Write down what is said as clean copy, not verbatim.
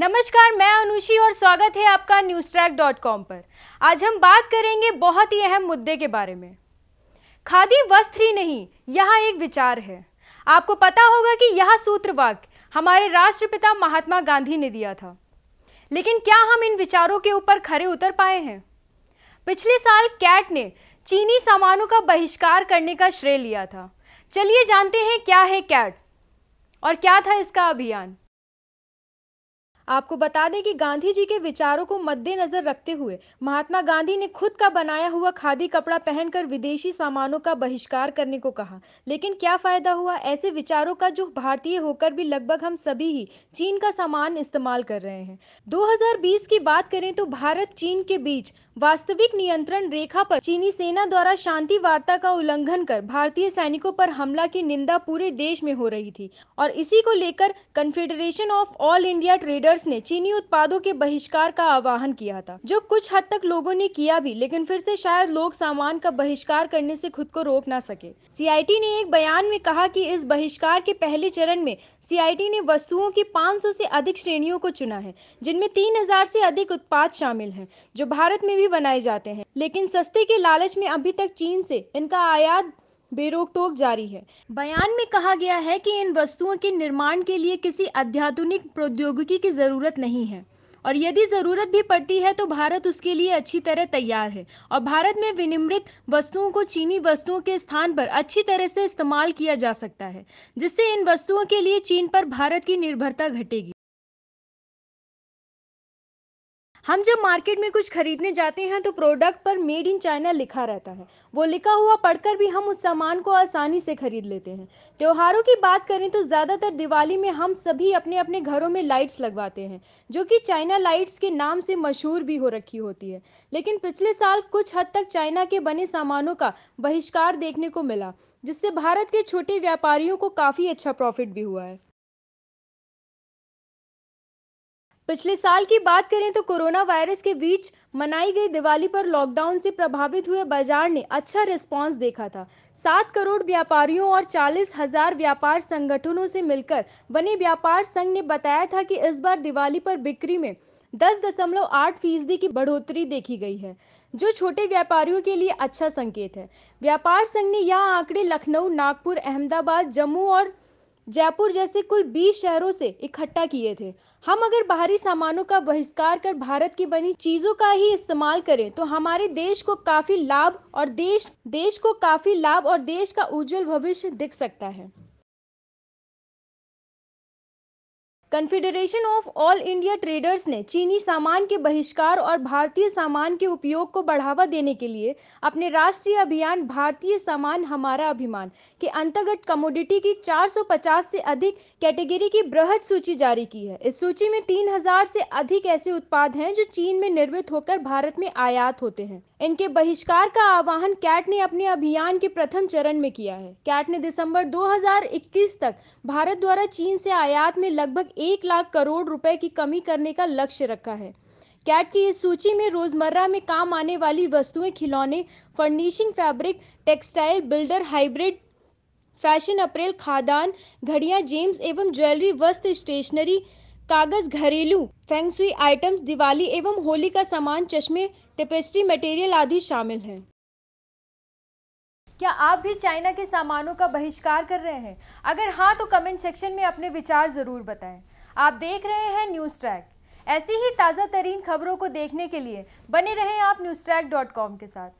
नमस्कार, मैं अनुषी और स्वागत है आपका newstrack.com पर। आज हम बात करेंगे बहुत ही अहम मुद्दे के बारे में। खादी वस्त्र ही नहीं, यहाँ एक विचार है। आपको पता होगा कि यह सूत्र वाक्य हमारे राष्ट्रपिता महात्मा गांधी ने दिया था, लेकिन क्या हम इन विचारों के ऊपर खरे उतर पाए हैं? पिछले साल कैट ने चीनी सामानों का बहिष्कार करने का श्रेय लिया था। चलिए जानते हैं क्या है कैट और क्या था इसका अभियान। आपको बता दें कि गांधी जी के विचारों को मद्देनजर रखते हुए महात्मा गांधी ने खुद का बनाया हुआ खादी कपड़ा पहनकर विदेशी सामानों का बहिष्कार करने को कहा। लेकिन क्या फायदा हुआ ऐसे विचारों का जो भारतीय होकर भी लगभग हम सभी ही चीन का सामान इस्तेमाल कर रहे हैं। 2020 की बात करें तो भारत चीन के बीच वास्तविक नियंत्रण रेखा पर चीनी सेना द्वारा शांति वार्ता का उल्लंघन कर भारतीय सैनिकों पर हमला की निंदा पूरे देश में हो रही थी और इसी को लेकर confederation of all India traders ने चीनी उत्पादों के बहिष्कार का आह्वान किया था, जो कुछ हद तक लोगों ने किया भी, लेकिन फिर से शायद लोग सामान का बहिष्कार करने से खुद को रोक ना सके। सीआईटी ने एक बयान में कहा कि इस बहिष्कार के पहले चरण में सीआईटी ने वस्तुओं की 500 से अधिक श्रेणियों को चुना है, जिनमें 3000 से अधिक उत्पाद शामिल हैं, जो भारत में भी बनाए जाते हैं, लेकिन सस्ते के लालच में अभी तक चीन से इनका आयात बेरोक-टोक जारी है। बयान में कहा गया है कि इन वस्तुओं के निर्माण के लिए किसी अत्याधुनिक प्रौद्योगिकी की जरूरत नहीं है और यदि जरूरत भी पड़ती है तो भारत उसके लिए अच्छी तरह तैयार है और भारत में विनिर्मित वस्तुओं को चीनी वस्तुओं के स्थान पर अच्छी तरह से इस्तेमाल किया जा सकता है, जिससे इन वस्तुओं के लिए चीन पर भारत की निर्भरता घटेगी। हम जब मार्केट में कुछ खरीदने जाते हैं तो प्रोडक्ट पर मेड इन चाइना लिखा रहता है। वो लिखा हुआ पढ़कर भी हम उस सामान को आसानी से खरीद लेते हैं। त्योहारों की बात करें तो ज़्यादातर दिवाली में हम सभी अपने अपने घरों में लाइट्स लगवाते हैं, जो कि चाइना लाइट्स के नाम से मशहूर भी हो रखी होती है। लेकिन पिछले साल कुछ हद तक चाइना के बने सामानों का बहिष्कार देखने को मिला, जिससे भारत के छोटे व्यापारियों को काफ़ी अच्छा प्रॉफिट भी हुआ है। पिछले साल की बात करें तो कोरोना वायरस के बीच मनाई गई दिवाली पर लॉकडाउन से प्रभावित हुए बाजार ने अच्छा रिस्पांस देखा था। 7 करोड़ व्यापारियों और 40,000 व्यापार संगठनों से मिलकर बने व्यापार संघ ने बताया था कि इस बार दिवाली पर बिक्री में 10.8% की बढ़ोतरी देखी गई है, जो छोटे व्यापारियों के लिए अच्छा संकेत है। व्यापार संघ ने यह आंकड़े लखनऊ, नागपुर, अहमदाबाद, जम्मू और जयपुर जैसे कुल 20 शहरों से इकट्ठा किए थे। हम अगर बाहरी सामानों का बहिष्कार कर भारत की बनी चीजों का ही इस्तेमाल करें तो हमारे देश को काफी लाभ और देश का उज्जवल भविष्य दिख सकता है। Confederation of all India traders ने चीनी सामान के बहिष्कार और भारतीय सामान के उपयोग को बढ़ावा देने के लिए अपने राष्ट्रीय अभियान भारतीय सामान हमारा अभिमान के अंतर्गत कमोडिटी की 450 से अधिक कैटेगरी की बृहद सूची जारी की है। इस सूची में 3000 से अधिक ऐसे उत्पाद हैं जो चीन में निर्मित होकर भारत में आयात होते हैं। इनके बहिष्कार का आह्वान कैट ने अपने अभियान के प्रथम चरण में किया है। कैट ने दिसंबर 2021 तक भारत द्वारा चीन से आयात में लगभग 1 लाख करोड़ रुपए की कमी करने का लक्ष्य रखा है। कैट की इस सूची में रोजमर्रा में काम आने वाली वस्तुएं, खिलौने, furnishing, fabric, textile, builder, hybrid, fashion April, खाद्यान्न, घड़ियां, जेम्स एवं ज्वेलरी, वस्त्र, स्टेशनरी, कागज, घरेलू फेंगशुई आइटम्स, दिवाली एवं होली का सामान, चश्मे, टेपेस्ट्री मटेरियल आदि शामिल हैं। क्या आप भी चाइना के सामानों का बहिष्कार कर रहे हैं? अगर हाँ तो कमेंट सेक्शन में अपने विचार जरूर बताएं। आप देख रहे हैं न्यूज़ ट्रैक। ऐसी ही ताज़ा तरीन खबरों को देखने के लिए बने रहें आप newstrack.com के साथ।